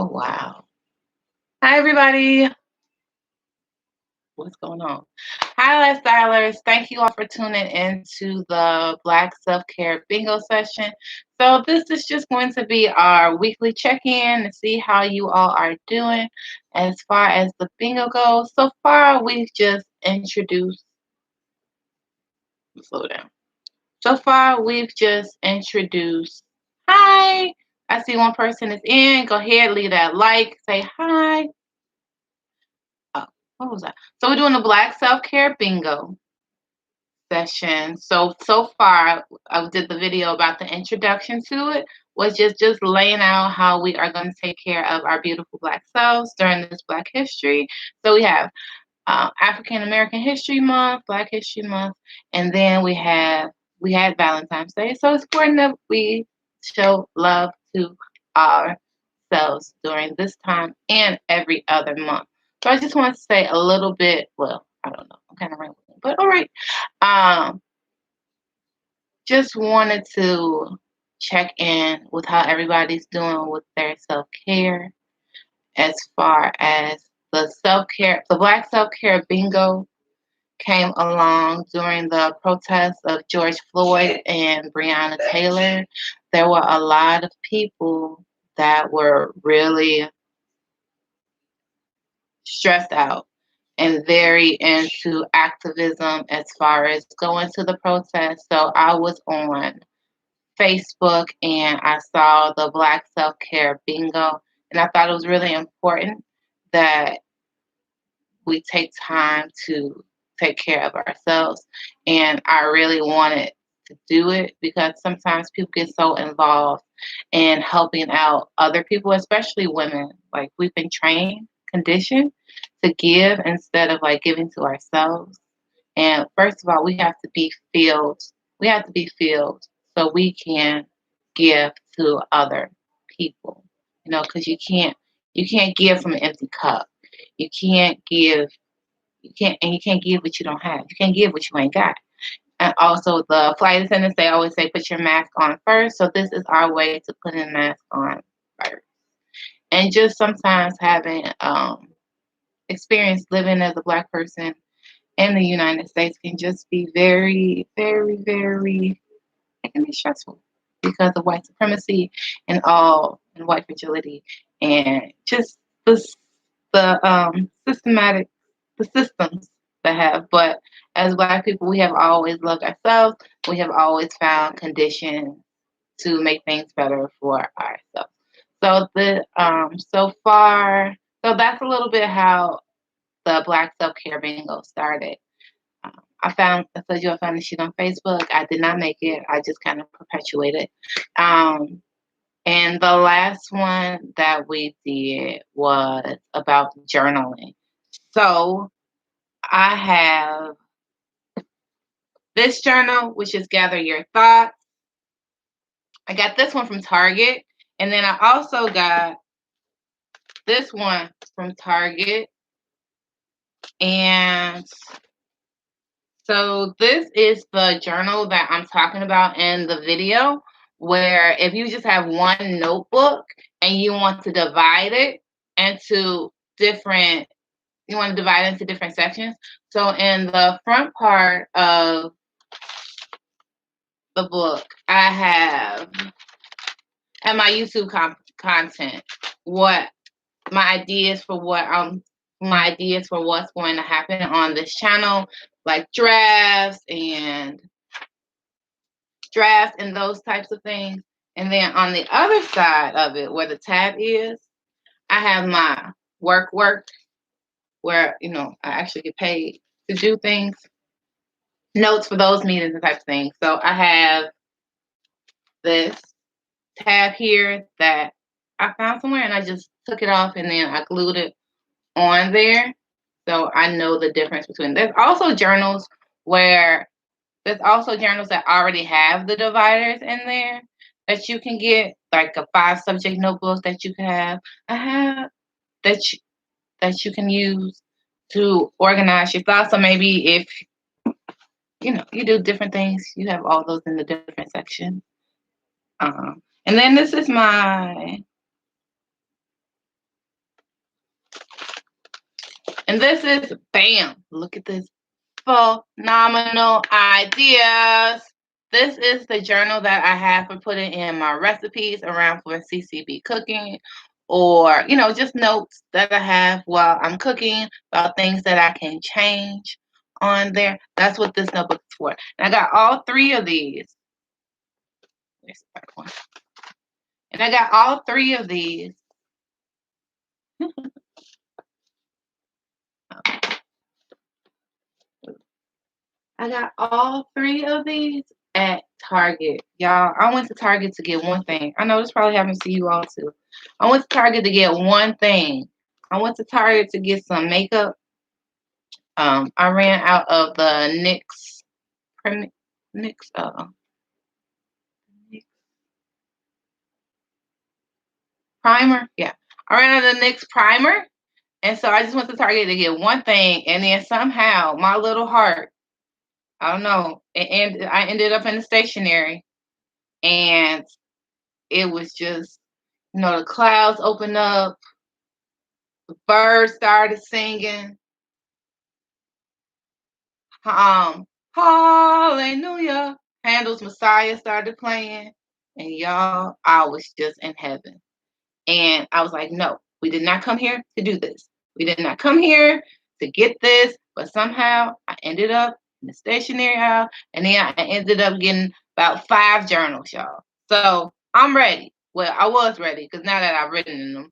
Oh, wow. Hi, everybody. What's going on? Hi, lifestylers. Thank you all for tuning into the Black Self-Care Bingo session. So this is just going to be our weekly check-in to see how you all are doing as far as the bingo goes. So far, we've just introduced, slow down. So far, we've just introduced, hi. I see one person is in. Go ahead, leave that like, say hi. Oh, what was that? So we're doing the Black Self-Care Bingo session. So far, I did the video about the introduction to it, was just laying out how we are going to take care of our beautiful Black selves during this Black history. So we have African American History Month, Black History Month, and then we had Valentine's Day. So it's important that we show love to ourselves during this time and every other month. So I just want to say a little bit. Well, I don't know. I'm kind of rambling, but all right. Just wanted to check in with how everybody's doing with their self-care as far as the Black Self-Care Bingo came along during the protests of George Floyd and Breonna Taylor. There were a lot of people that were really stressed out and very into activism as far as going to the protest. So I was on Facebook and I saw the Black Self-Care Bingo, and I thought it was really important that we take time to take care of ourselves. And I really wanted to do it because sometimes people get so involved in helping out other people, especially women. Like, we've been trained, conditioned to give instead of like giving to ourselves. And first of all, we have to be filled. We have to be filled so we can give to other people. You know, because you can't give from an empty cup. You can't give. You can't give what you don't have. You can't give what you ain't got. And also, the flight attendants, they always say, put your mask on first. So this is our way to put a mask on first. And just sometimes having experience living as a Black person in the United States can just be very, very, very, it can be stressful because of white supremacy and white fragility and just systematic, the systems that have. But as Black people, we have always loved ourselves. We have always found conditions to make things better for ourselves. So that's a little bit how the Black Self-Care Bingo started. I told you I found the sheet on Facebook. I did not make it. I just kind of perpetuated. And the last one that we did was about journaling. So I have this journal, which is Gather Your Thoughts. I got this one from Target. And then I also got this one from Target. And so this is the journal that I'm talking about in the video, where if you just have one notebook and you want to divide it into different sections. So in the front part of the book, I have and my YouTube content, what my ideas for what's going to happen on this channel, like drafts and those types of things. And then on the other side of it, where the tab is, I have my work, where I actually get paid to do things, notes for those meetings and types of things. So I have this tab here that I found somewhere, and I just took it off and then I glued it on there. So I know the difference between. There's also journals that already have the dividers in there that you can get, like a 5-subject notebook that you can have. I have that you can use to organize your thoughts. So maybe if you do different things, you have all those in the different sections. And then this is my And this is, bam, look at this phenomenal ideas. This is the journal that I have for putting in my recipes around for CCB cooking, or, just notes that I have while I'm cooking about things that I can change on there. That's what this notebook is for. And I got all three of these. And I got all three of these. I got all three of these at Target. Y'all, I went to Target to get one thing. I know this probably happens to you all too. I went to Target to get one thing. I went to Target to get some makeup. I ran out of the NYX primer. Yeah, I ran out of the NYX primer, and so I just went to Target to get one thing, and then somehow my little heart, I don't know, and I ended up in the stationery, and it was just, the clouds opened up, the birds started singing, hallelujah, Handel's Messiah started playing, and y'all, I was just in heaven. And I was like, no, we did not come here to do this. We did not come here to get this, but somehow I ended up in the stationery aisle, and then I ended up getting about 5 journals, y'all. So I'm ready. Well, I was ready because now that I've written in them,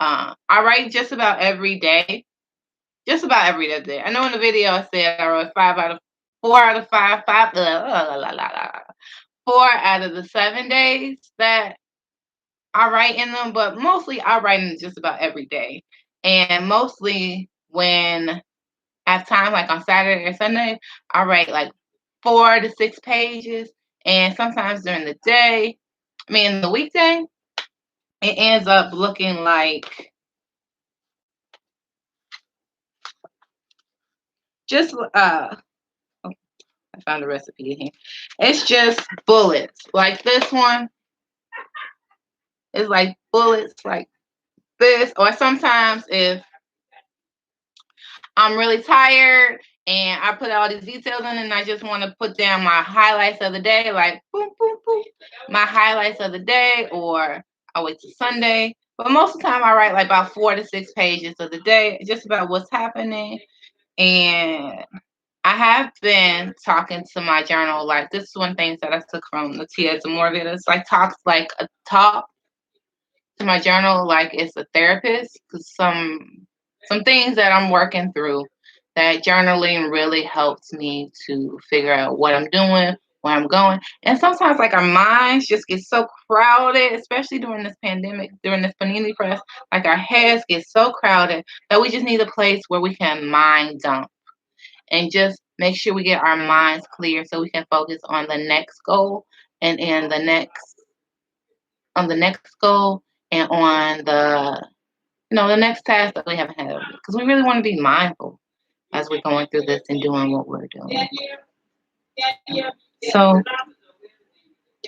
I write just about every day. Just about every day. I know in the video I said I wrote 4 out of 5, 4 out of the 7 days that I write in them, but mostly I write in just about every day. And mostly when I have time, like on Saturday or Sunday, I write like 4 to 6 pages. And sometimes during the day, the weekday, it ends up looking like just I found a recipe in here. It's just bullets. Like this one is like bullets like this. Or sometimes if I'm really tired and I put all these details in and I just want to put down my highlights of the day, like boom, boom, boom, my highlights of the day, or I wait till Sunday. But most of the time I write like about 4 to 6 pages of the day, just about what's happening. And I have been talking to my journal, like this is one thing that I took from the Tia Zamora. It's like talk to my journal like it's a therapist, because some things that I'm working through, that journaling really helps me to figure out what I'm doing, where I'm going. And sometimes like our minds just get so crowded, especially during this pandemic, during this panini press, like our heads get so crowded that we just need a place where we can mind dump and just make sure we get our minds clear so we can focus on the next goal, and in the next on the next goal, and on the next task that we have ahead of us, because we really want to be mindful as we're going through this and doing what we're doing. So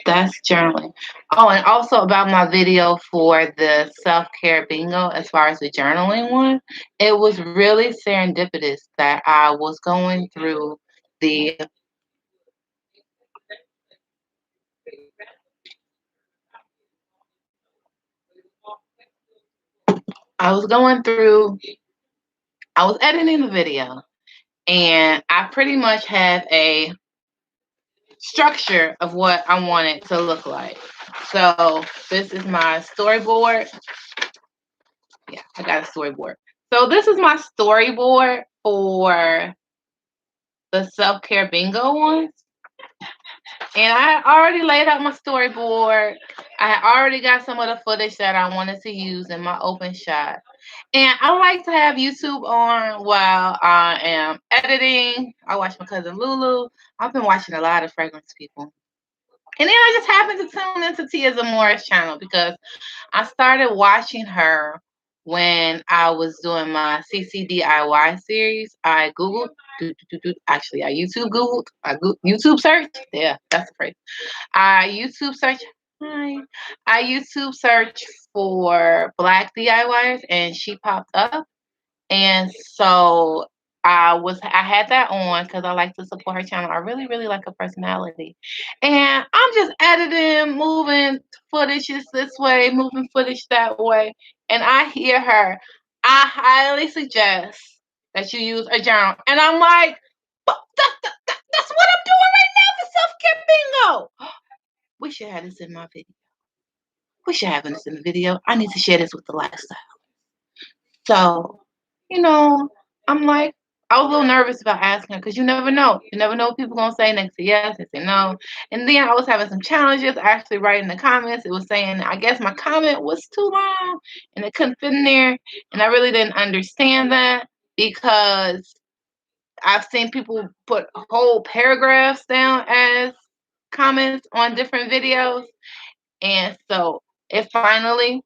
that's journaling. Oh, and also about my video for the self-care bingo, as far as the journaling one, it was really serendipitous that I was going through the I was going through I was editing the video, and I pretty much have a structure of what I want it to look like. So this is my storyboard. Yeah, I got a storyboard. So this is my storyboard for the self-care bingo ones. And I already laid out my storyboard. I already got some of the footage that I wanted to use in my open shot. And I like to have YouTube on while I am editing. I watch my cousin Lulu. I've been watching a lot of fragrance people. And then I just happened to tune into Tia Zamora's channel because I started watching her when I was doing my CC DIY series. I Googled, actually, I YouTube Googled, YouTube search. Yeah, that's the phrase. I YouTube search. Hi. I YouTube search for Black DIYers, and she popped up. And so I had that on because I like to support her channel. I really, really like her personality. And I'm just editing, moving footage this way, moving footage that way. And I hear her, I highly suggest that you use a journal. And I'm like, but that's what I'm doing right now for self-care bingo. We should have this in my video. We should have this in the video. I need to share this with the lifestyle. So, you know, I'm like, I was a little nervous about asking her because you never know. You never know what people gonna say next to yes, they say no. And then I was having some challenges actually writing the comments. It was saying I guess my comment was too long and it couldn't fit in there. And I really didn't understand that because I've seen people put whole paragraphs down as comments on different videos. And so it finally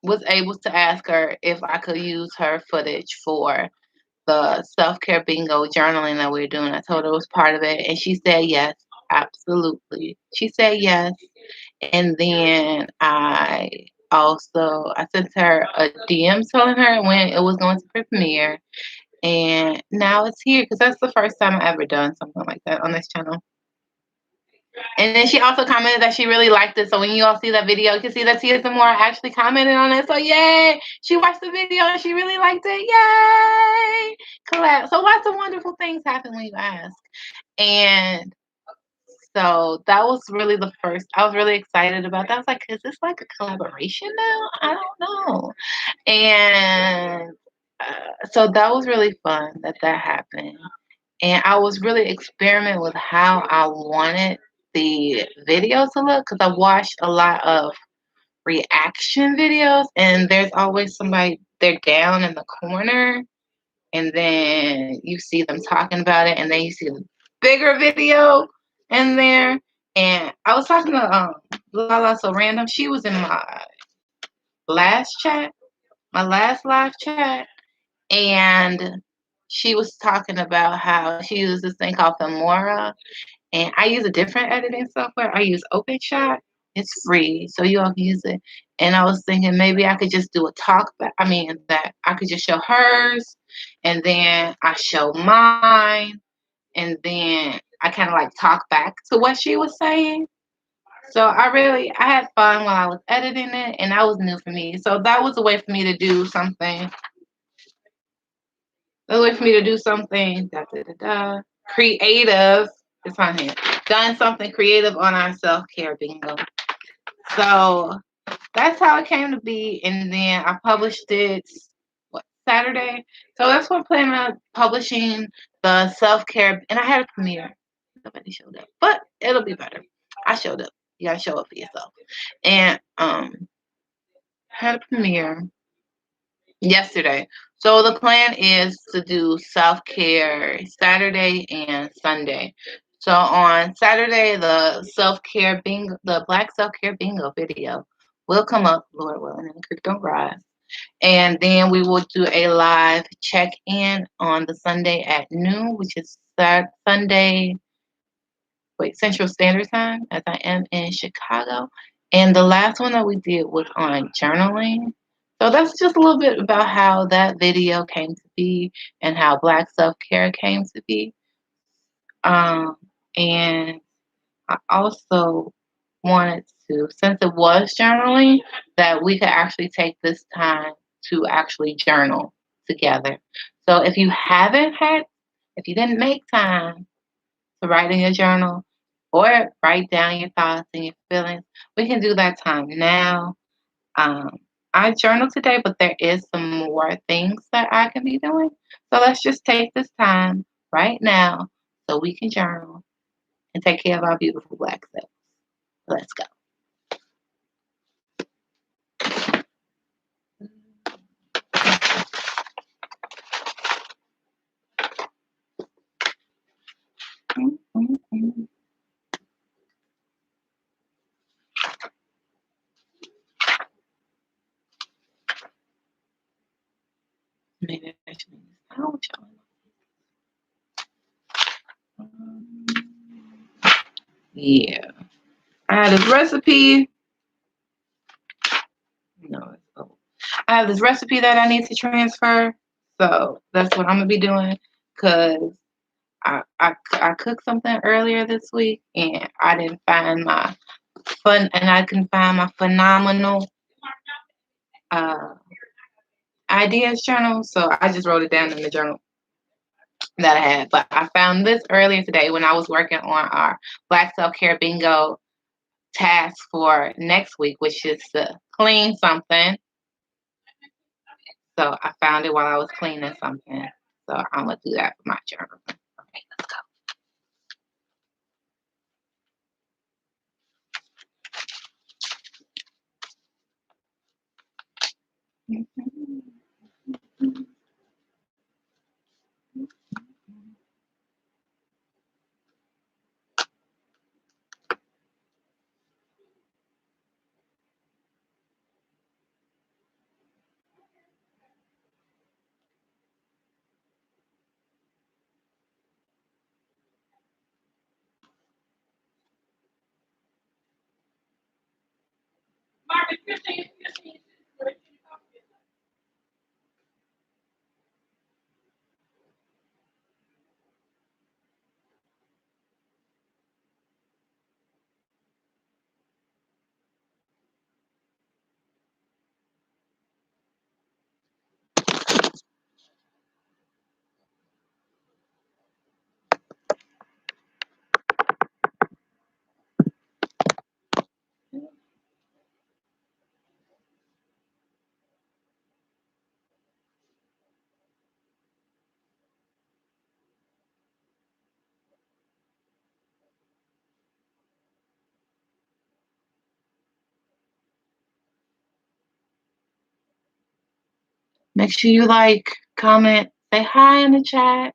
was able to ask her if I could use her footage for the self-care bingo journaling that we are doing. I told her it was part of it, and she said yes, absolutely. She said yes, and then I sent her a DM telling her when it was going to premiere, and now it's here because that's the first time I ever done something like that on this channel. And then she also commented that she really liked it. So when you all see that video, you can see that Tia Zamora actually commented on it. So yay! She watched the video and she really liked it. Yay! Collab. So lots of wonderful things happen when you ask. And so that was really the first. I was really excited about that. I was like, is this like a collaboration now? I don't know. And so that was really fun that happened. And I was really experimenting with how I wanted the video to look because I watched a lot of reaction videos, and there's always somebody, they're down in the corner, and then you see them talking about it, and then you see the bigger video in there. And I was talking to Lala So Random. She was in my last chat, my last live chat, and she was talking about how she uses this thing called Filmora, and I use a different editing software. I use OpenShot. It's free, so you all can use it. And I was thinking maybe I could just do a talk back. I mean, that I could just show hers, and then I show mine, and then I kind of like talk back to what she was saying. So I had fun while I was editing it, and that was new for me. So that was a way for me to do something. A way for me to do something creative. It's on here. Done something creative on our self-care bingo. So that's how it came to be. And then I published it Saturday. So that's what I'm planning on publishing the self-care, and I had a premiere. Nobody showed up. But it'll be better. I showed up. You gotta show up for yourself. And had a premiere yesterday. So the plan is to do self-care Saturday and Sunday. So on Saturday, the self-care bingo, the Black self-care bingo video will come up, Lord willing, in the creek don't rise. And then we will do a live check-in on the Sunday at noon, which is Sunday, Central Standard Time, as I am in Chicago. And the last one that we did was on journaling. So that's just a little bit about how that video came to be and how Black self-care came to be. And I also wanted to, since it was journaling, that we could actually take this time to actually journal together. So if you didn't make time to write in your journal or write down your thoughts and your feelings, we can do that time now. I journal today, but there is some more things that I can be doing. So let's just take this time right now so we can journal and take care of our beautiful Black selves. Let's go. Maybe I should use ouch. Yeah. I had this recipe. No, it's old. I have this recipe that I need to transfer, so that's what I'm gonna be doing. Cause I cooked something earlier this week, and I didn't find my I couldn't find my phenomenal uh, ideas journal, so I just wrote it down in the journal that I had. But I found this earlier today when I was working on our Black Self Care Bingo task for next week, which is to clean something. So I found it while I was cleaning something. So I'm gonna do that for my journal. Okay, let's go. Make sure you like, comment, say hi in the chat.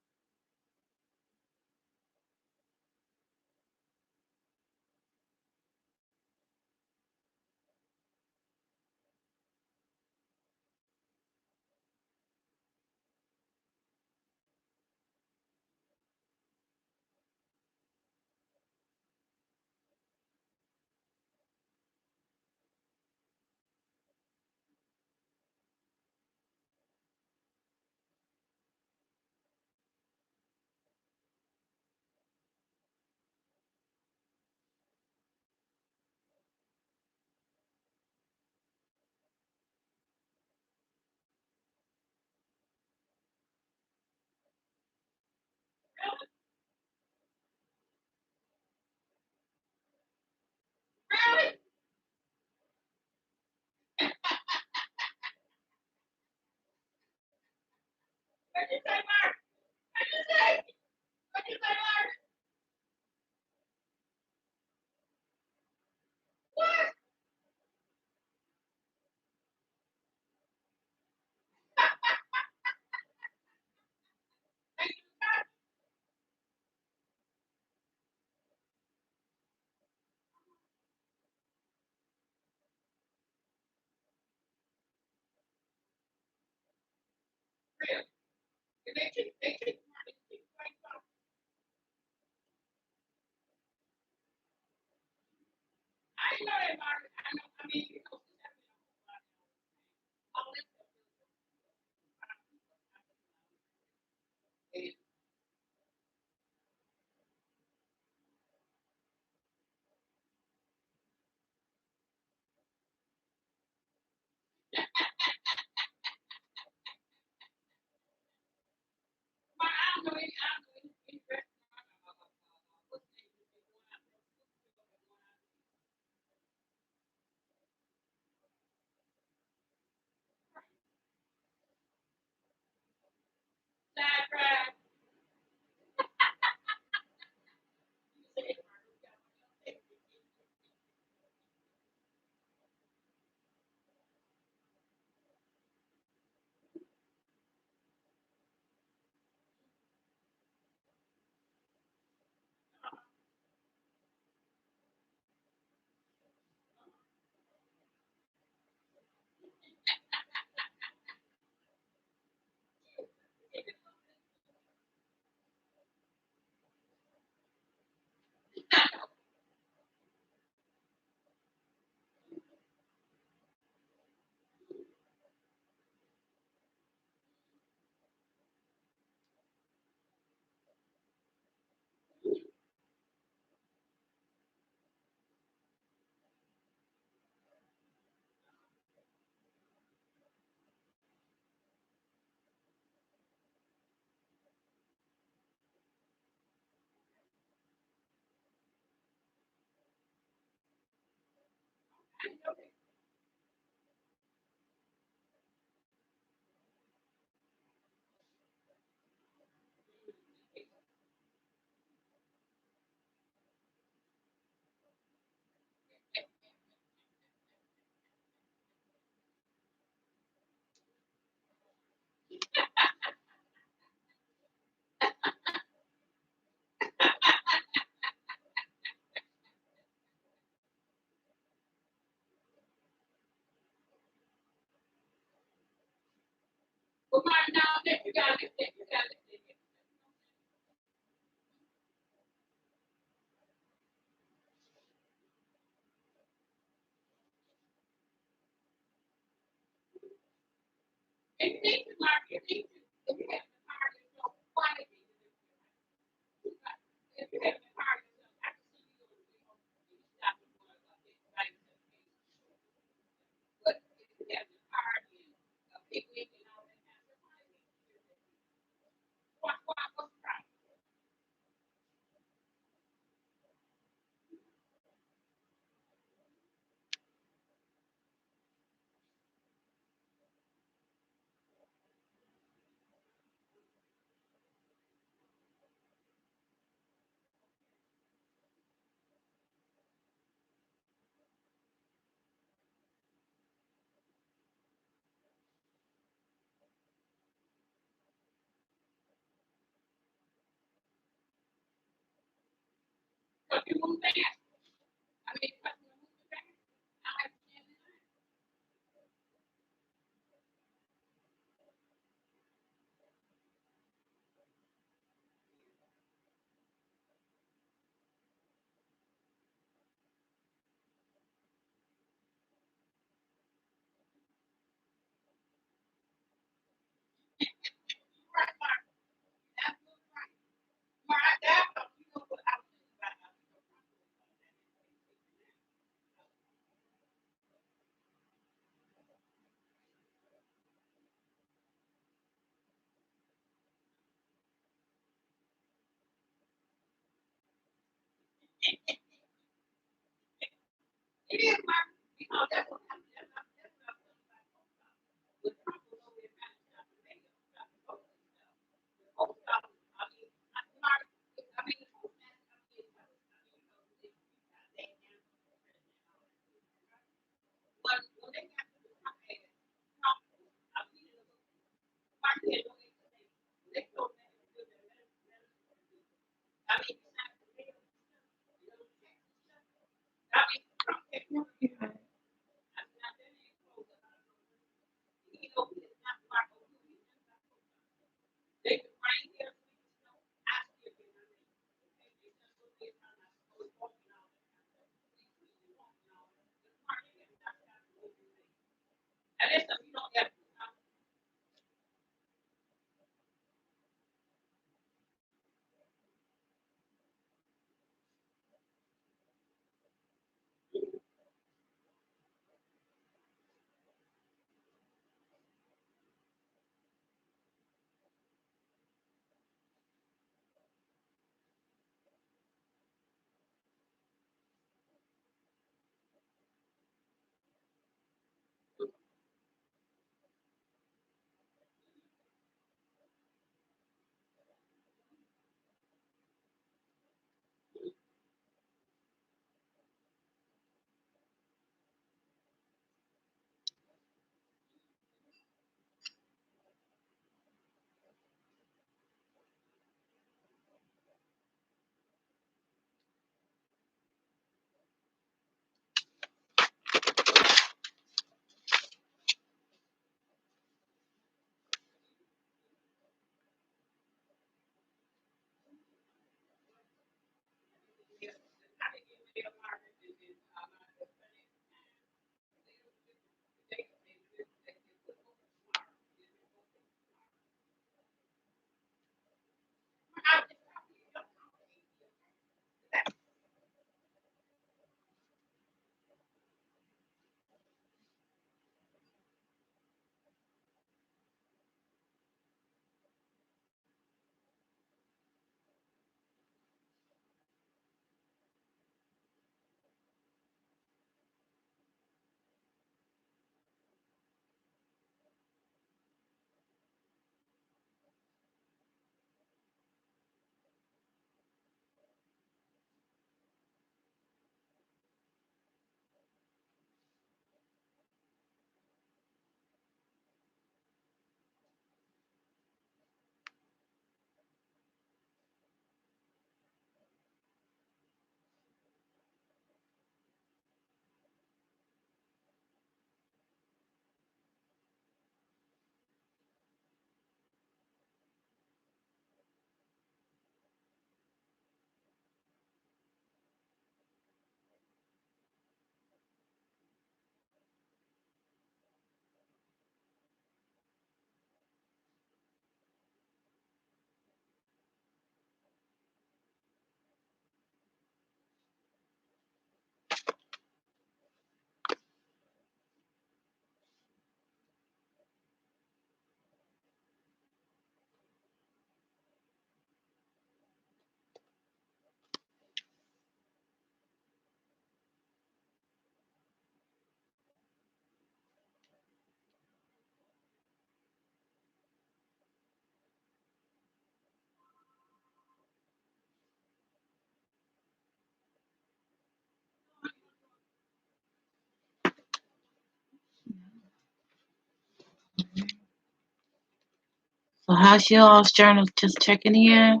Well, how's your all's journal? Just checking in.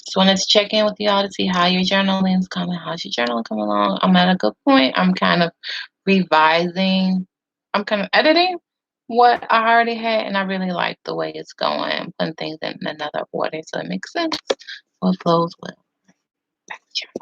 Just wanted to check in with you all to see how your journaling is coming. How's your journaling coming along? I'm at a good point. I'm kind of revising. I'm kind of editing what I already had, and I really like the way it's going. Putting things in another order, so it makes sense. So it flows well. Back to journaling.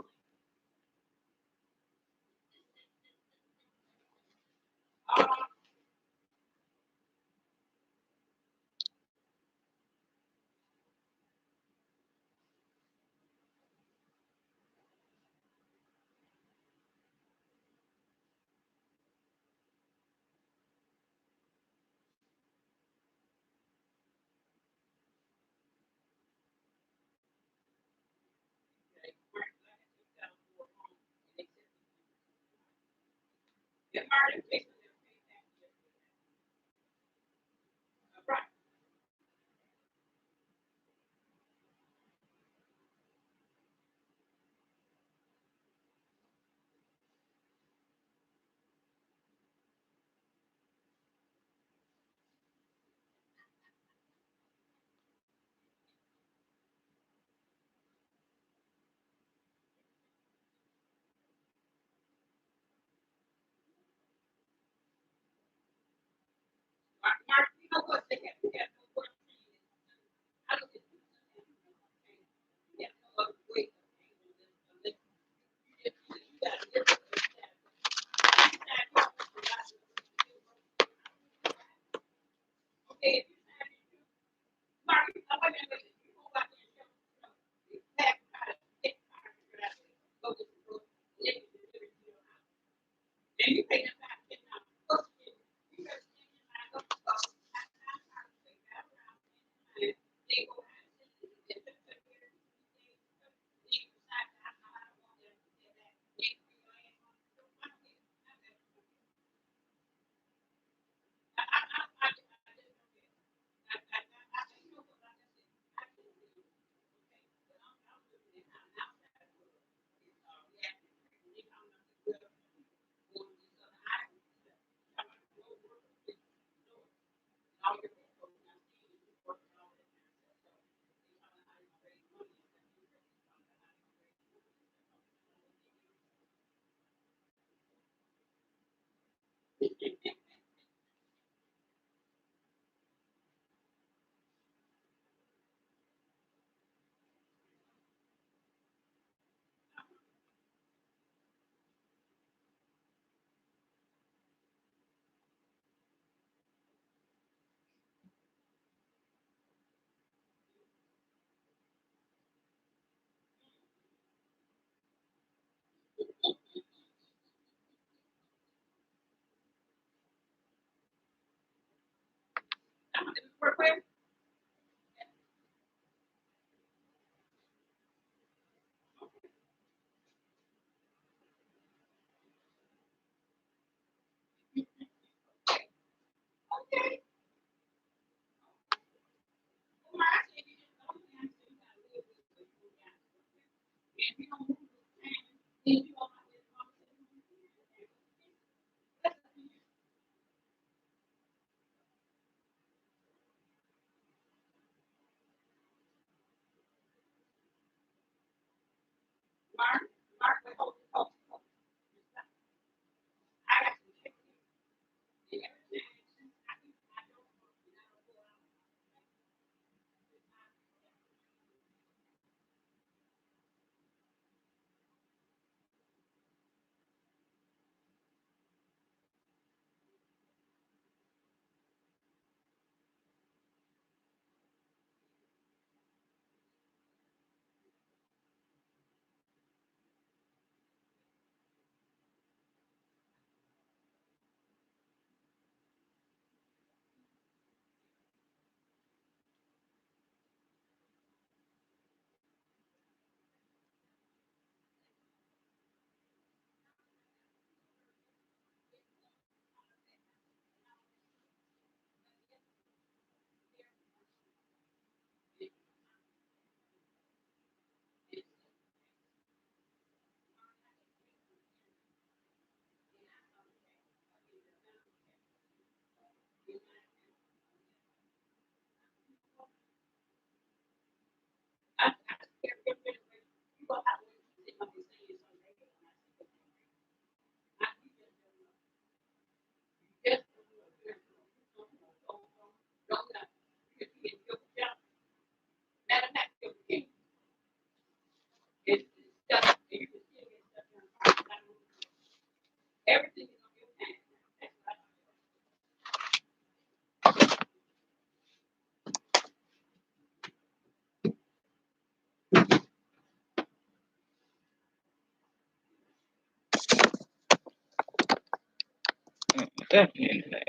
Definitely.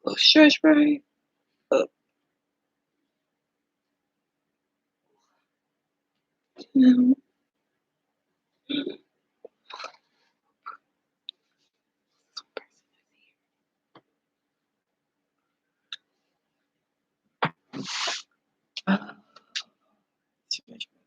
Little stretch break. Up. Down. Stretch break.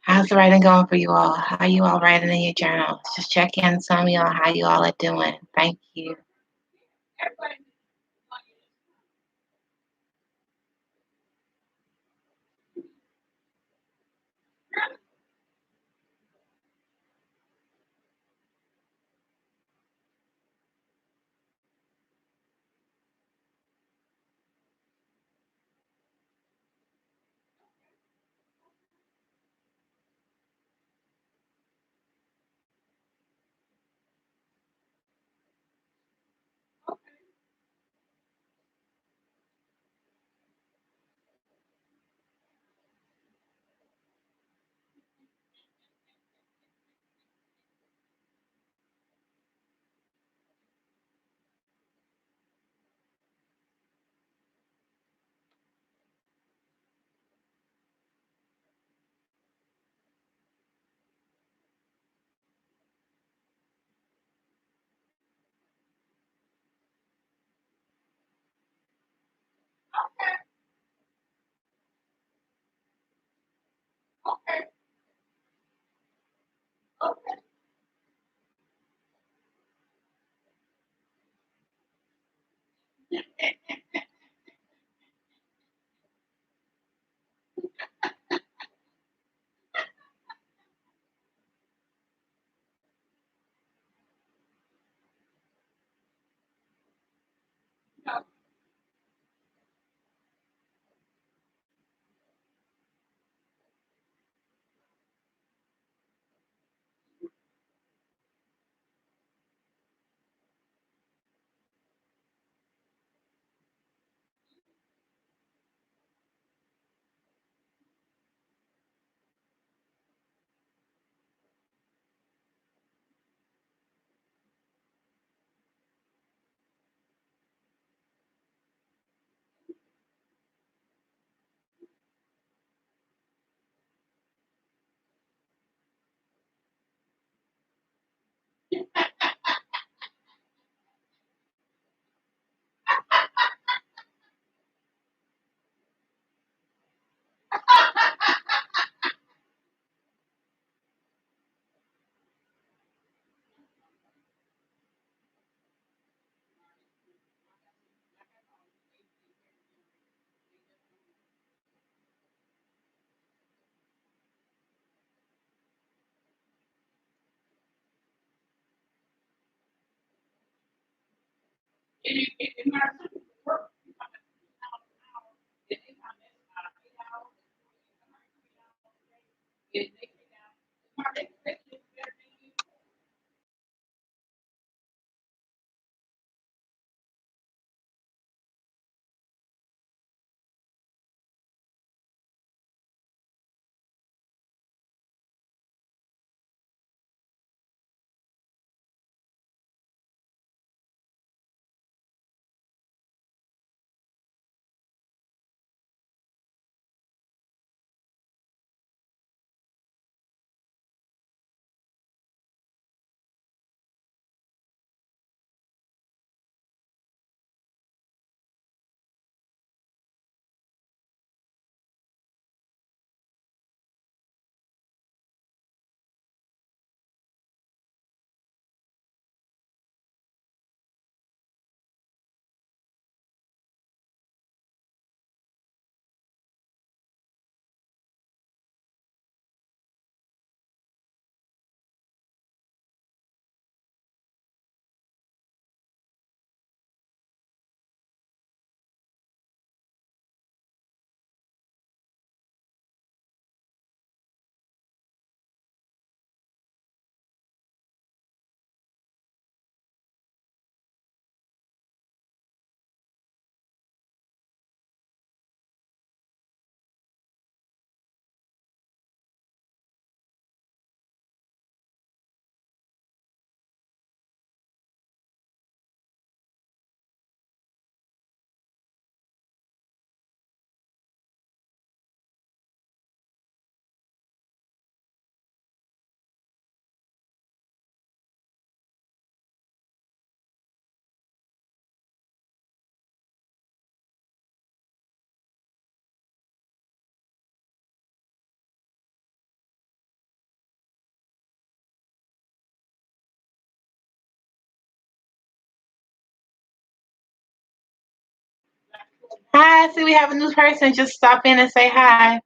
How's the writing going for you all? How you all writing in your journals? Just check in, tell me all how you all are doing. Thank you. hi, I see we have a new person. Just stop in and say hi.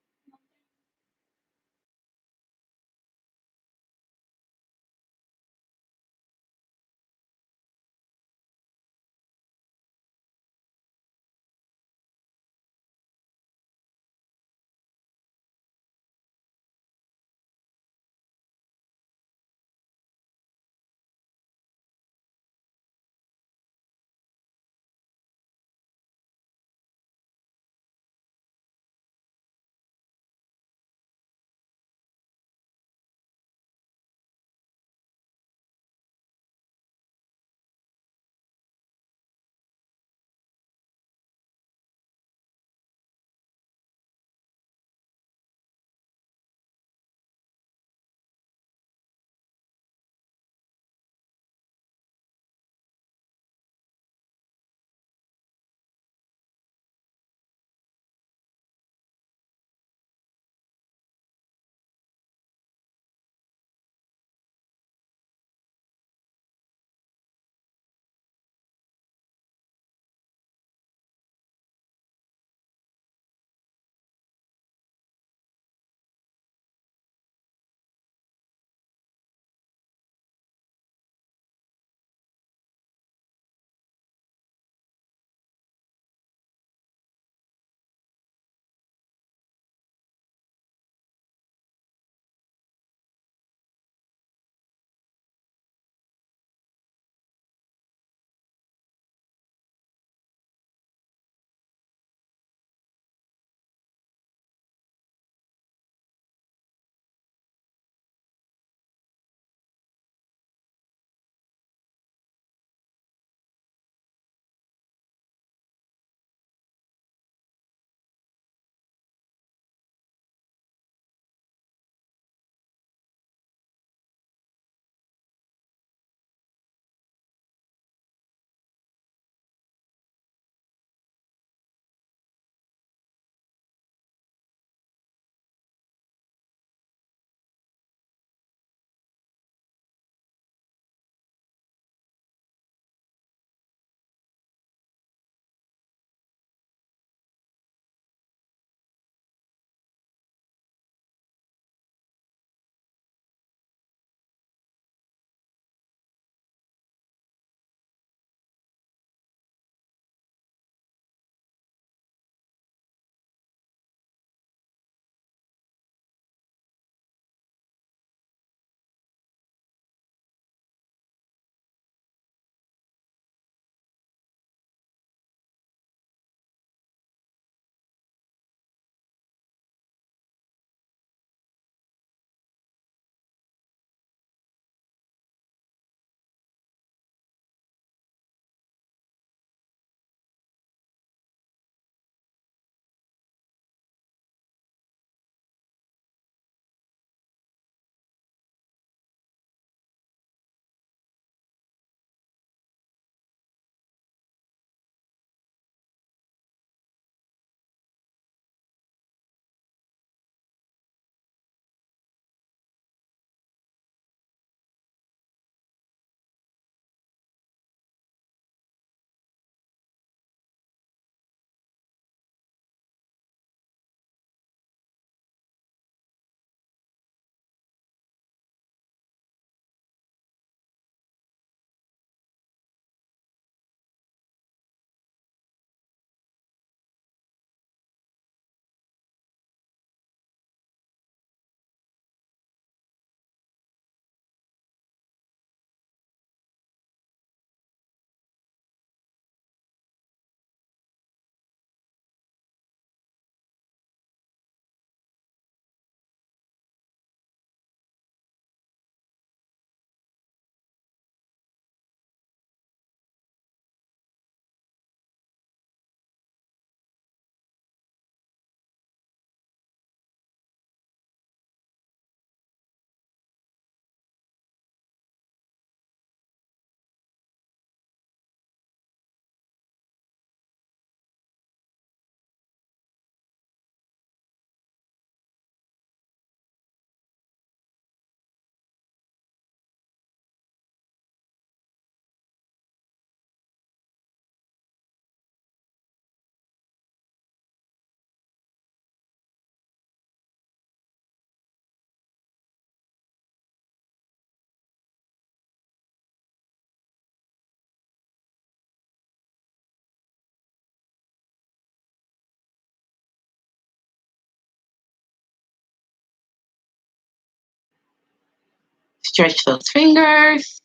Stretch those fingers.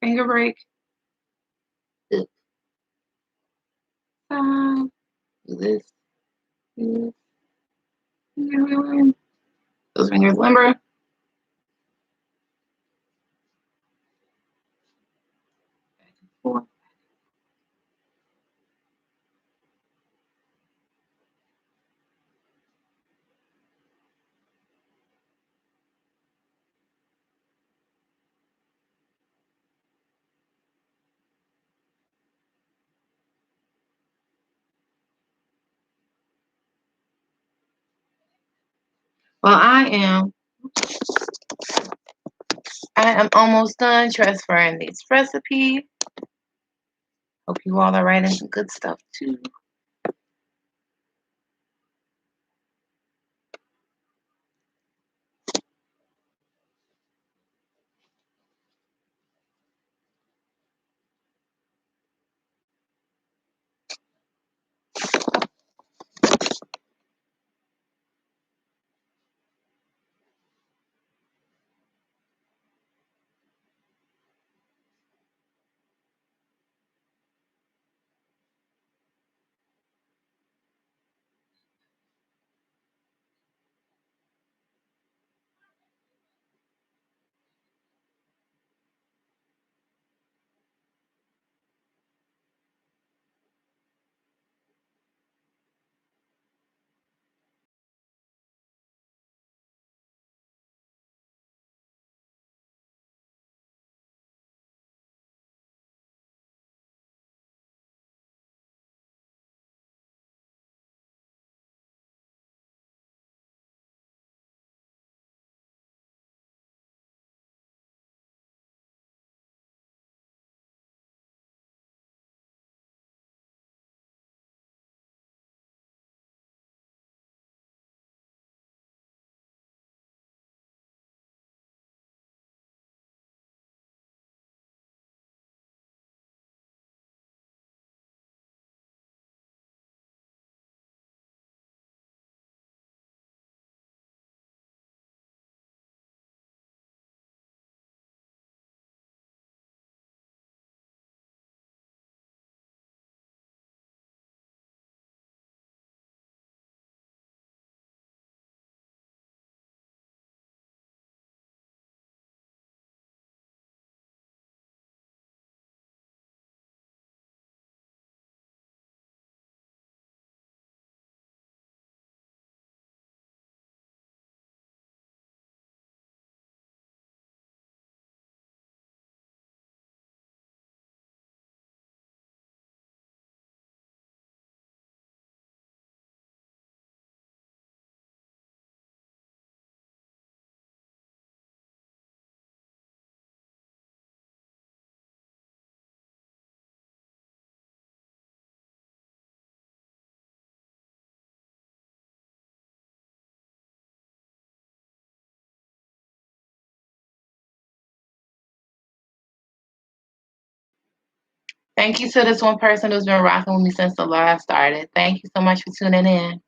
Finger break. Good. Do this. Do this. Those fingers limber. Back and forth. Well, I am almost done transferring this recipe. Hope you all are writing some good stuff too. Thank you to this one person who's been rocking with me since the live started. Thank you so much for tuning in.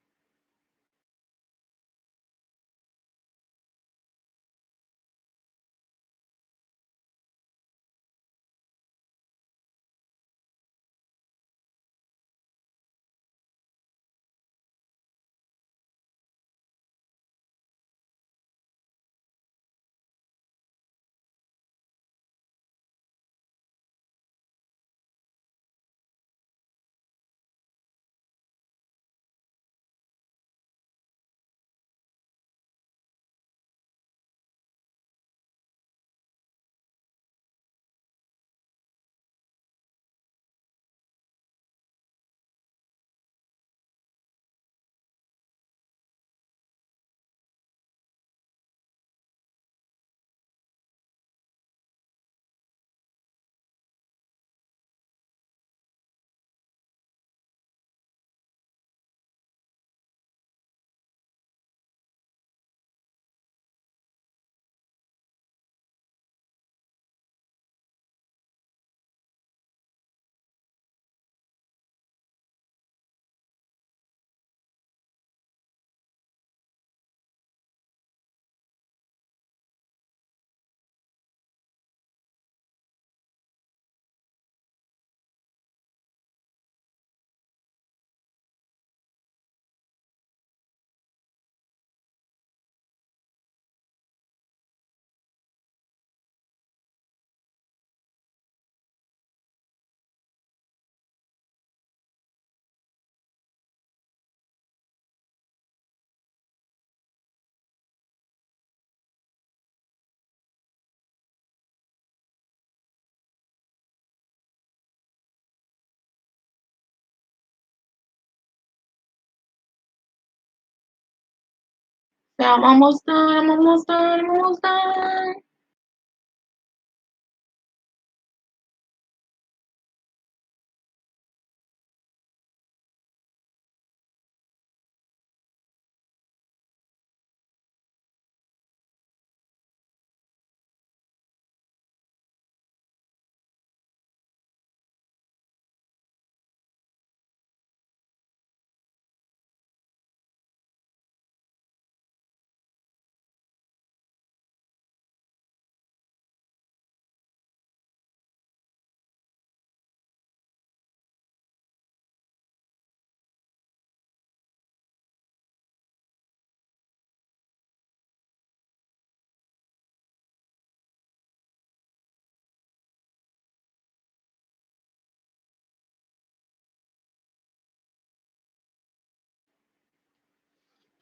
So I'm almost done. I'm almost done. I'm almost done.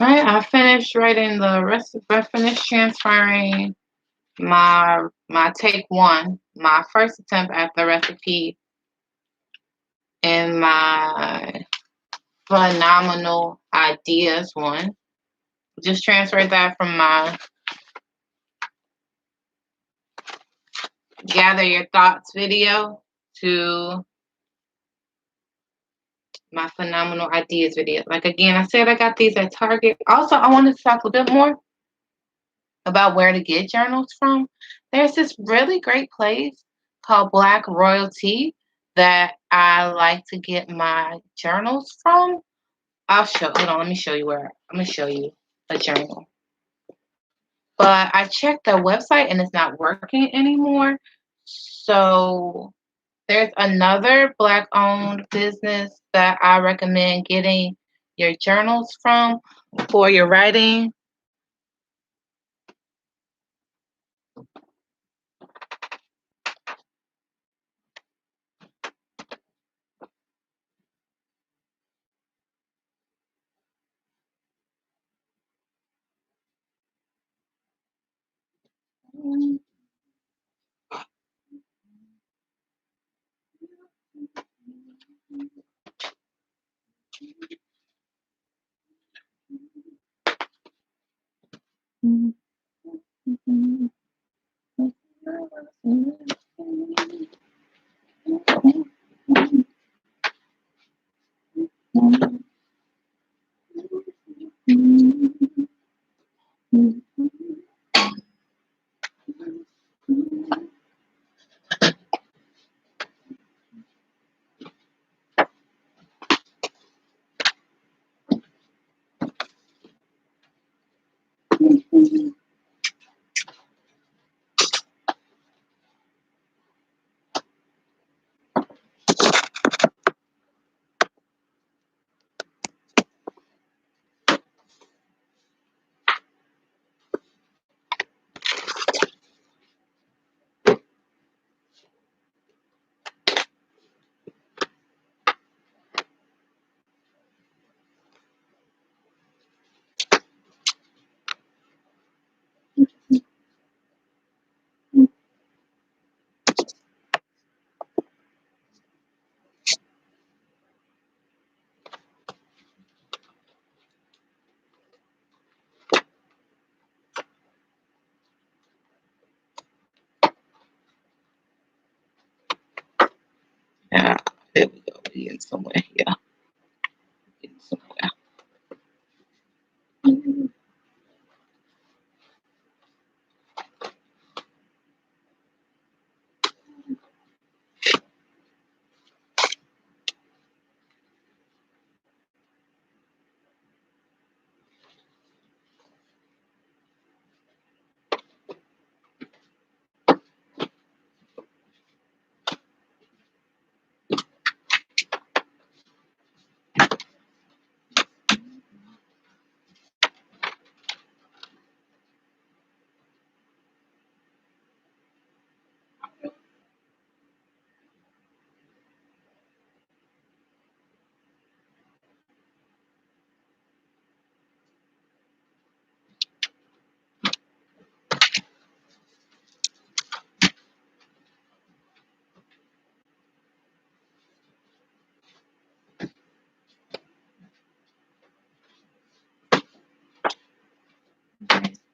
All right, I finished writing the rest. I finished transferring my take one, my first attempt at the recipe, and my phenomenal ideas one. Just transferred that from my gather your thoughts video to my phenomenal ideas video. Like again, I said I got these at Target. Also, I wanted to talk a bit more about where to get journals from. There's this really great place called Black Royalty that I like to get my journals from. Hold on, let me show you where. I'm gonna show you a journal. But I checked their website and it's not working anymore. So there's another Black owned business that I recommend getting your journals from for your writing.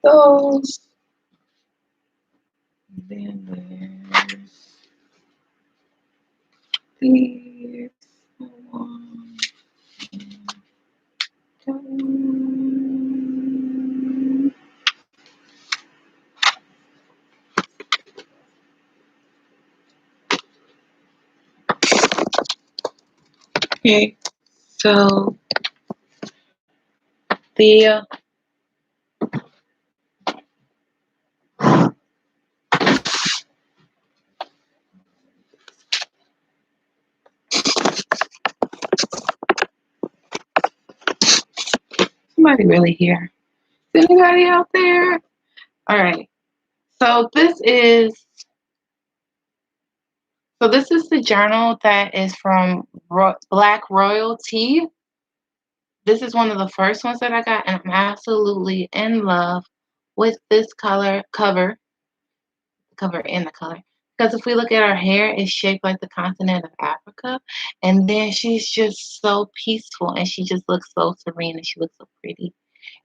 those. And then there's these. Okay, so the somebody really here? Is anybody out there? All right. So this is the journal that is from Black Royalty. This is one of the first ones that I got, and I'm absolutely in love with this cover and the color. Because if we look at her hair, it's shaped like the continent of Africa. And then she's just so peaceful and she just looks so serene and she looks so pretty.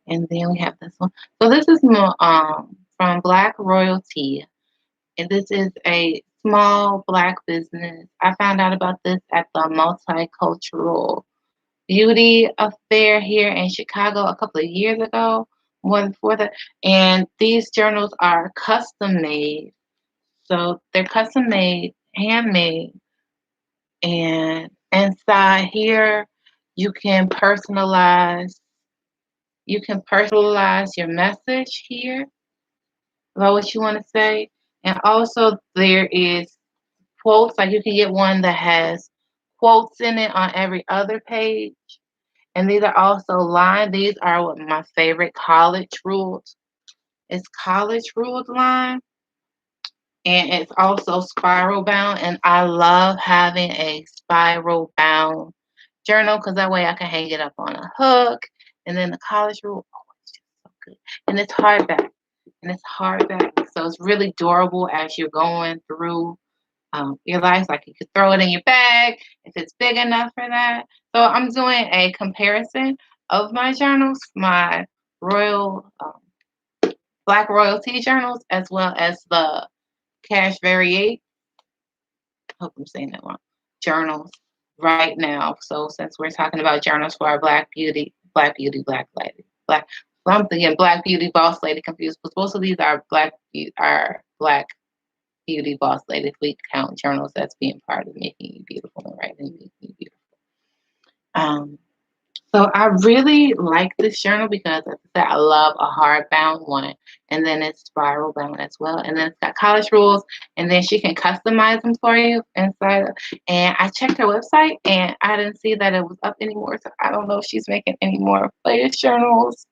And then we have this one. So this is from Black Royalty. And this is a small Black business. I found out about this at the Multicultural Beauty Affair here in Chicago a couple of years ago, more than before that. And these journals are custom made. So they're custom made, handmade, and inside here you can personalize. You can personalize your message here about what you want to say, and also there is quotes. Like you can get one that has quotes in it on every other page, and these are also lined. These are what my favorite college rules. It's college rules line. And it's also spiral bound, and I love having a spiral bound journal because that way I can hang it up on a hook. And then the college rule, oh, it's just so good. And it's hardback, so it's really durable as you're going through your life. Like you could throw it in your bag if it's big enough for that. So I'm doing a comparison of my journals, my royal Black Royalty journals, as well as the Kashmirvii, hope I'm saying that wrong, journals right now. So since we're talking about journals for our Black Beauty, Black Lady, Black, well, I'm thinking Black Beauty Boss Lady confused, because most of these are Black Beauty Boss Lady, if we count journals that's being part of making you beautiful and writing making you beautiful. Um, So I really like this journal because, as I said, I love a hardbound one, and then it's spiral bound as well, and then it's got college rules, and then she can customize them for you inside. And I checked her website, and I didn't see that it was up anymore. So I don't know if she's making any more latest journals.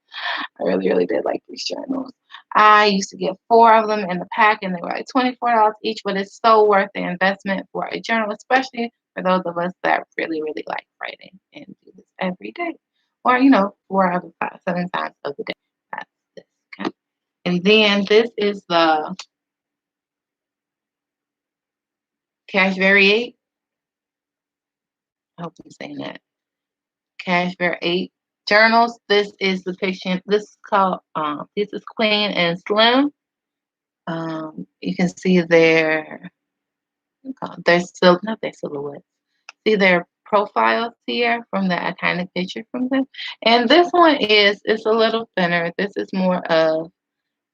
I really, really did like these journals. I used to get 4 of them in the pack, and they were like $24 each, but it's so worth the investment for a journal, especially for those of us that really, really like writing and do this every day. Or, 4 out of 5, 7 times of the day. That's this. Okay. And then this is the Kashmirvii. I hope I'm saying that. Kashmirvii journals. This is the picture. This is called, this is Queen and Slim. You can see still not their silhouettes. See their profiles here from the iconic picture from them. And this one it's a little thinner. This is more of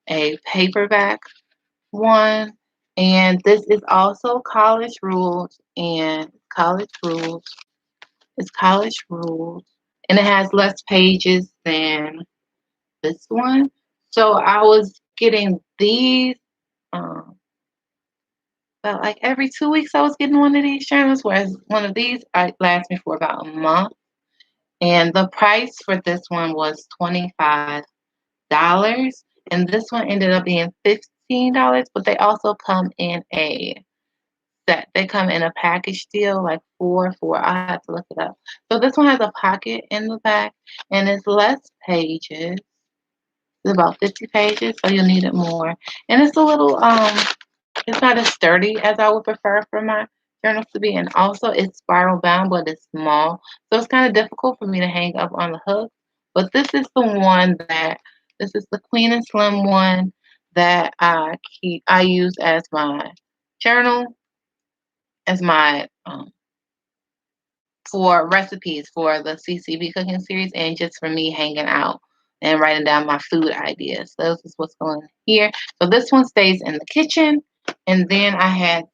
a paperback one. And this is also college rules and college rules. It's college rules. And it has less pages than this one. So I was getting these about like every 2 weeks I was getting one of these journals, whereas one of these lasts me for about a month. And the price for this one was $25. And this one ended up being $15, but they also come in a set. They come in a package deal, like four. I have to look it up. So this one has a pocket in the back, and it's less pages. It's about 50 pages, so you'll need it more. And it's a little it's not as sturdy as I would prefer for my journals to be, and also it's spiral bound, but it's small, so it's kind of difficult for me to hang up on the hook. But this is the one that This is the Queen and Slim one that I use as my journal, as my for recipes for the C.C.B cooking series, and just for me hanging out and writing down my food ideas. So this is what's going here. So this one stays in the kitchen, and then I had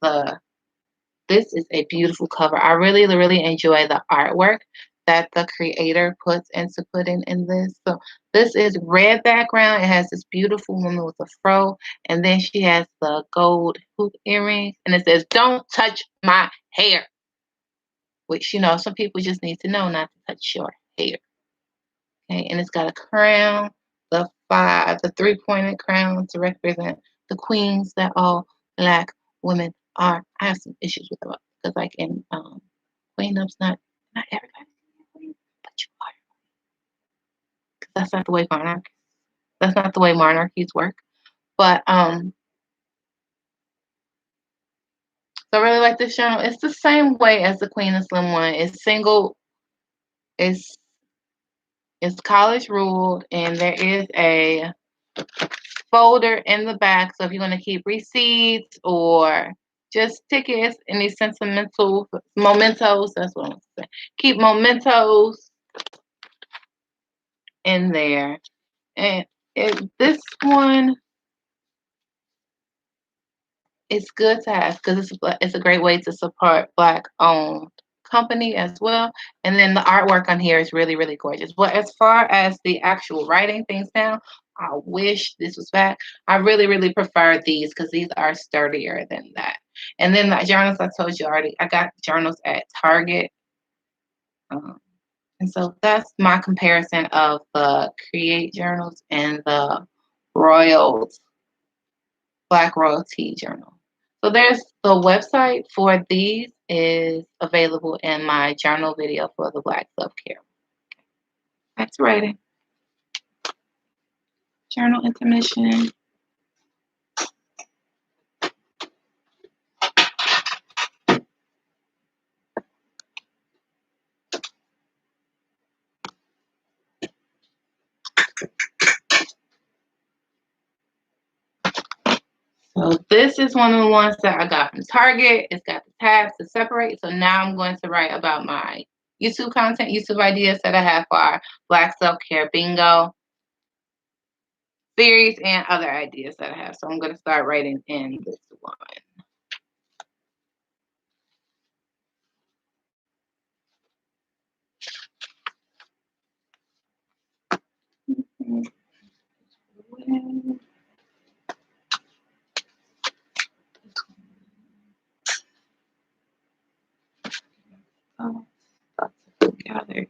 this is a beautiful cover. I really, really enjoy the artwork that the creator puts into putting in this. So this is red background. It has this beautiful woman with a fro, and then she has the gold hoop earrings, and it says, "Don't touch my hair," which, some people just need to know not to touch your hair. Okay, and it's got a crown, the three-pointed crown to represent the queens that all Black women are. I have some issues with that because, like in Queen Up's not everybody queen, but you are. 'Cause that's not the way monarchies work. But so I really like this journal. It's the same way as the Queen and Slim one. It's single. It's it's college ruled, and there is a folder in the back. So if you're going to keep receipts or just tickets, any sentimental mementos, that's what I'm saying. Keep mementos in there. And this one is good to have because it's a great way to support Black owned company as well. And then the artwork on here is really, really gorgeous. But as far as the actual writing things down, I wish this was back. I really, really prefer these because these are sturdier than that. And then the journals, I told you already, I got journals at Target. And so that's my comparison of the Create journals and the Royals Black Royalty journal. So there's the website for these is available in my journal video for the Black self-care. That's writing. Journal intermission. So this is one of the ones that I got from Target. It's got the tabs to separate. So now I'm going to write about my YouTube content, YouTube ideas that I have for our Black self-care bingo series and other ideas that I have. So I'm going to start writing in this one. Oh, together.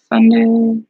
Sunday.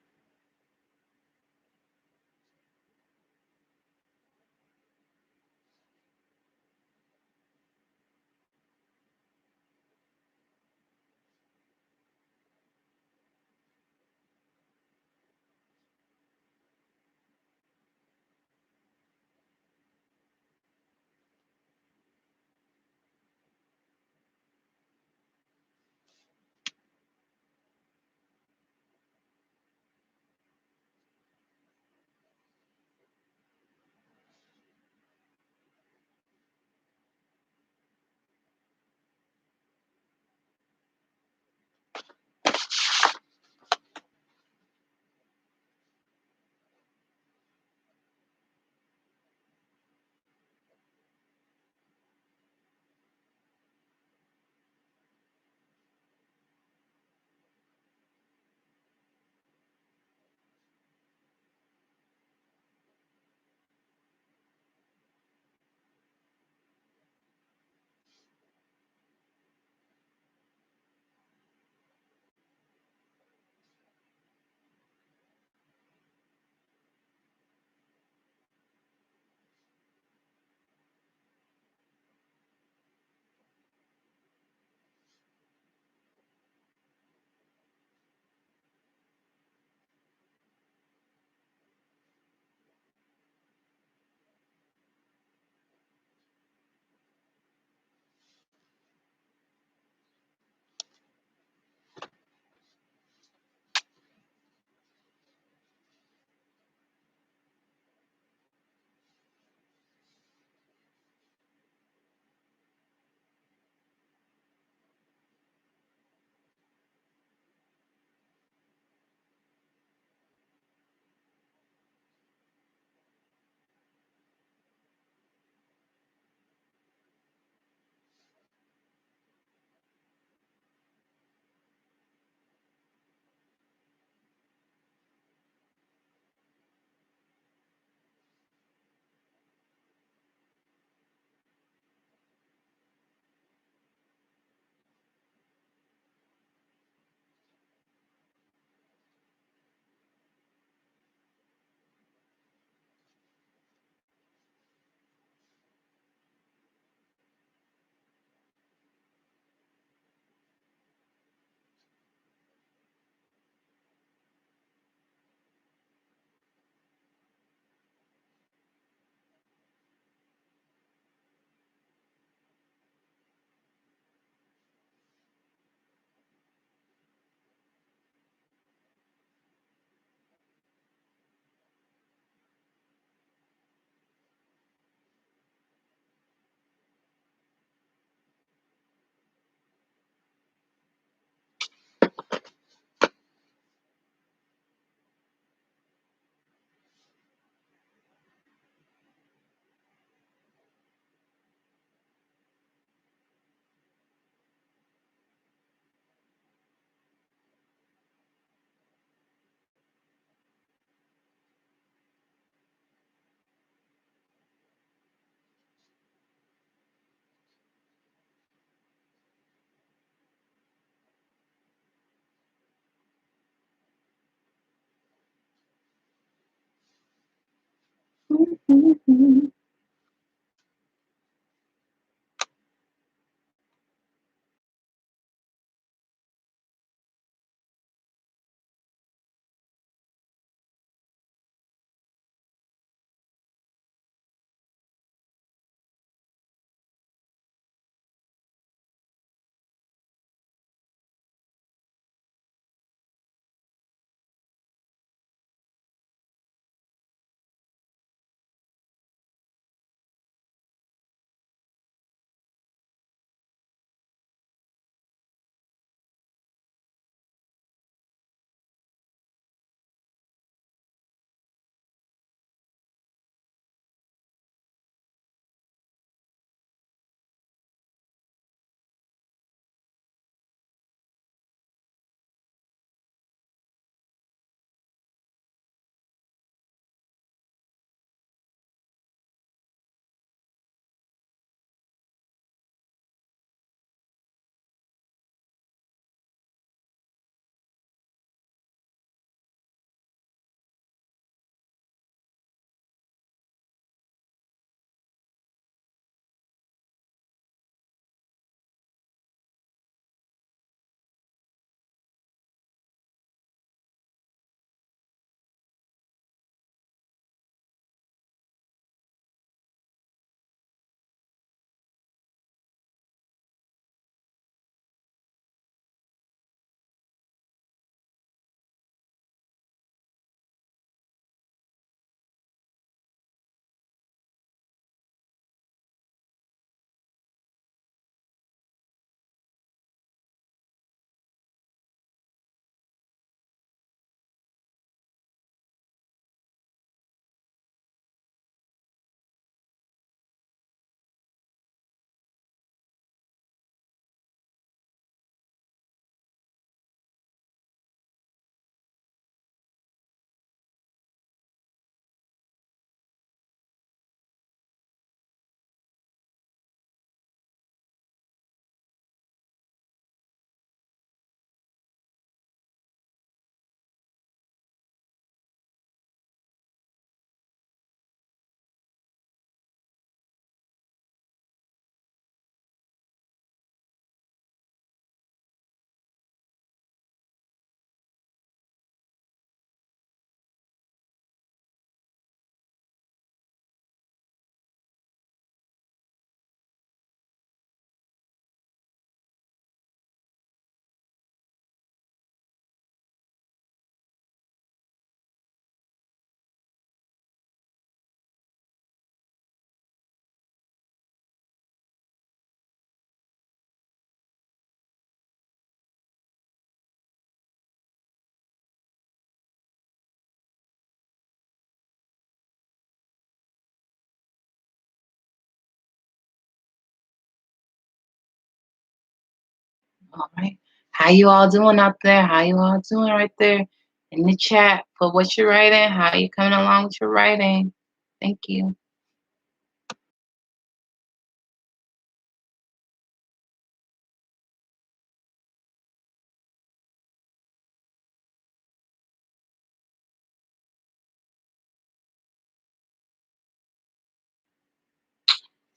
All right. How you all doing out there? How you all doing right there in the chat for what you're writing? How you coming along with your writing? Thank you.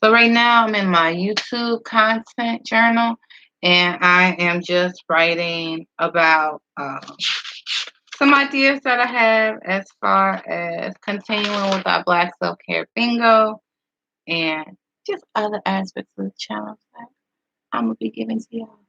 So right now I'm in my YouTube content journal, and I am just writing about some ideas that I have as far as continuing with our Black Self Care Bingo and just other aspects of the challenge that I'm gonna be giving to y'all.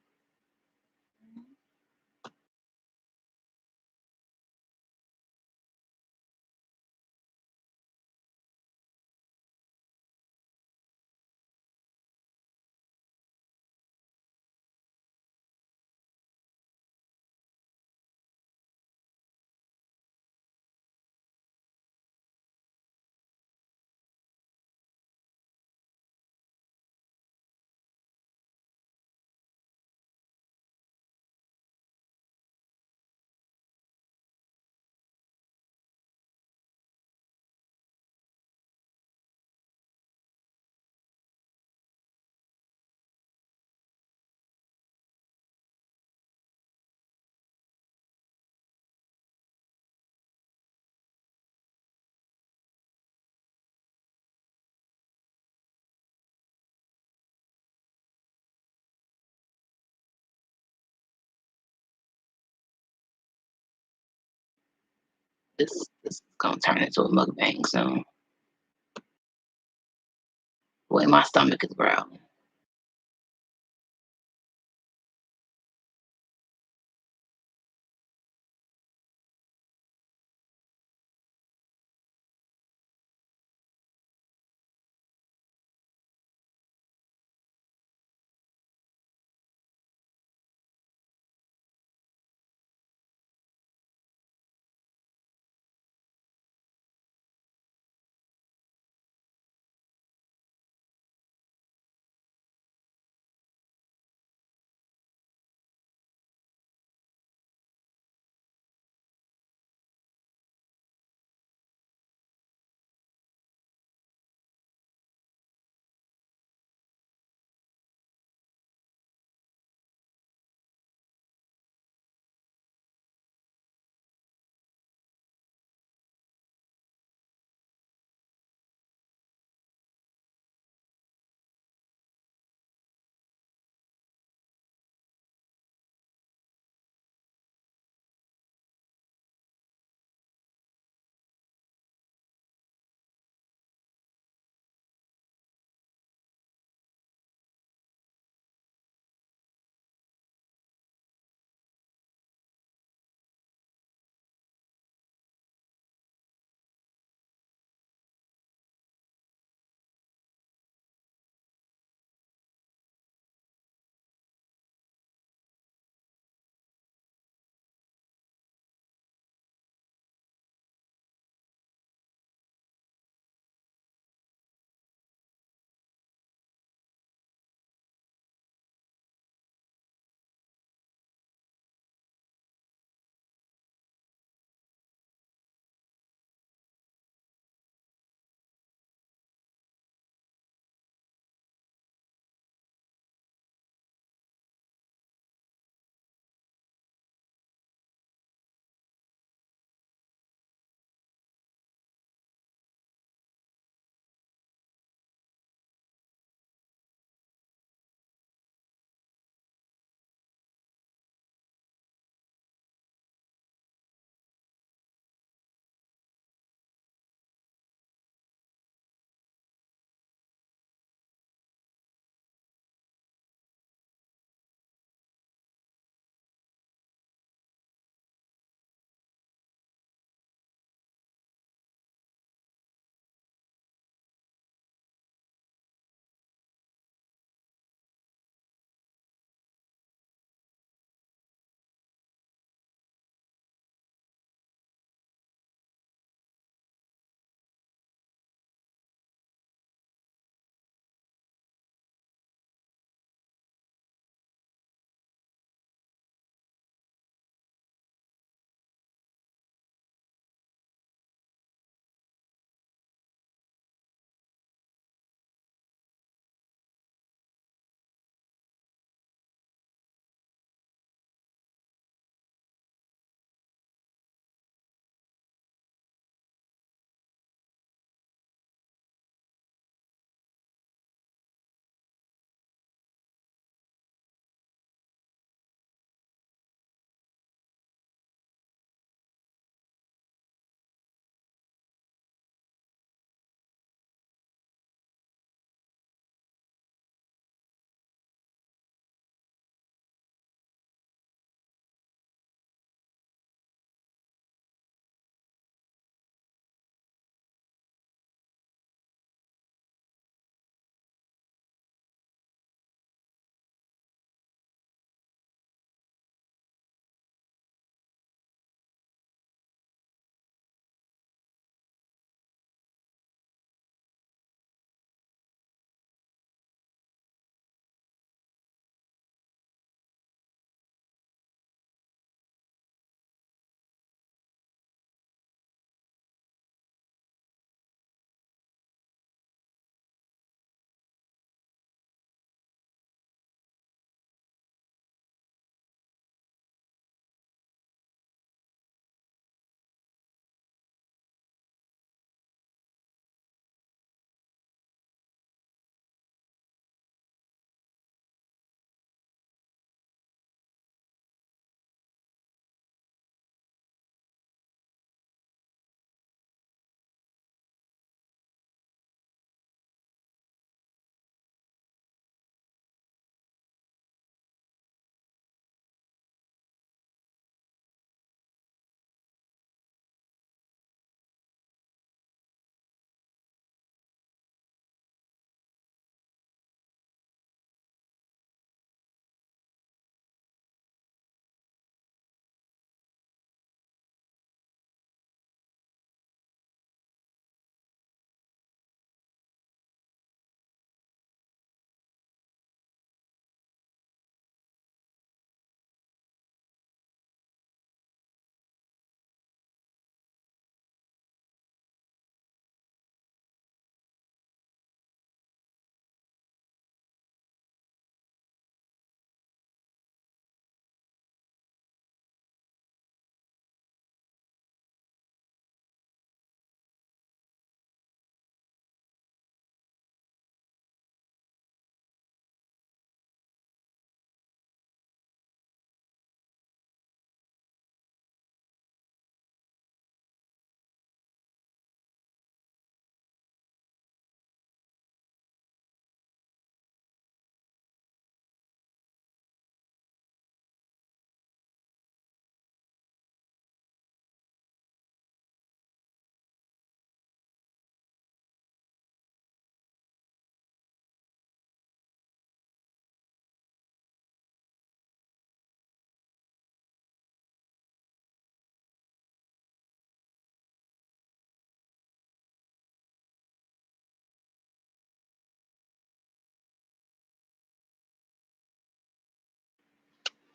This is gonna turn into a mukbang soon. The way my stomach is growling.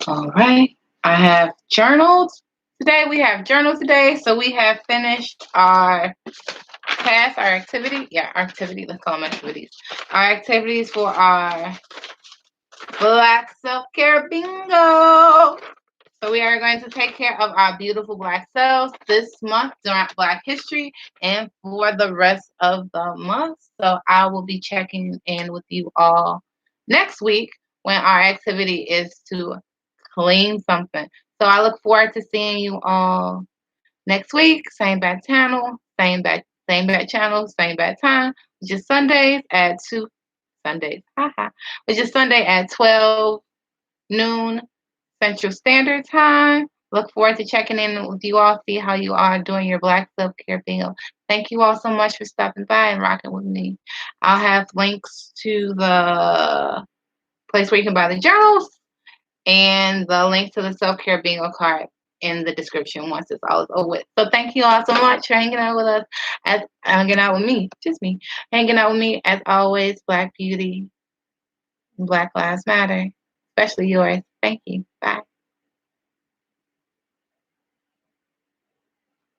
All right. I have journaled today. We have journaled today. So we have finished our task, our activity. Yeah, our activity. Let's call them activities. Our activities for our Black Self-Care Bingo. So we are going to take care of our beautiful Black selves this month during Black History and for the rest of the month. So I will be checking in with you all next week when our activity is to clean something. So I look forward to seeing you all next week. Same bad channel, same bad channel, same bad time, which is Sundays at 2 Sundays. Haha. Which is Sunday at 12 noon Central Standard Time. Look forward to checking in with you all, see how you are doing your Black self-care bingo. Thank you all so much for stopping by and rocking with me. I'll have links to the place where you can buy the journals and the link to the self-care bingo card in the description once it's all over with. So thank you all so much for hanging out with us, as hanging out with me, just me, hanging out with me as always. Black beauty, Black lives matter, especially yours. Thank you. Bye.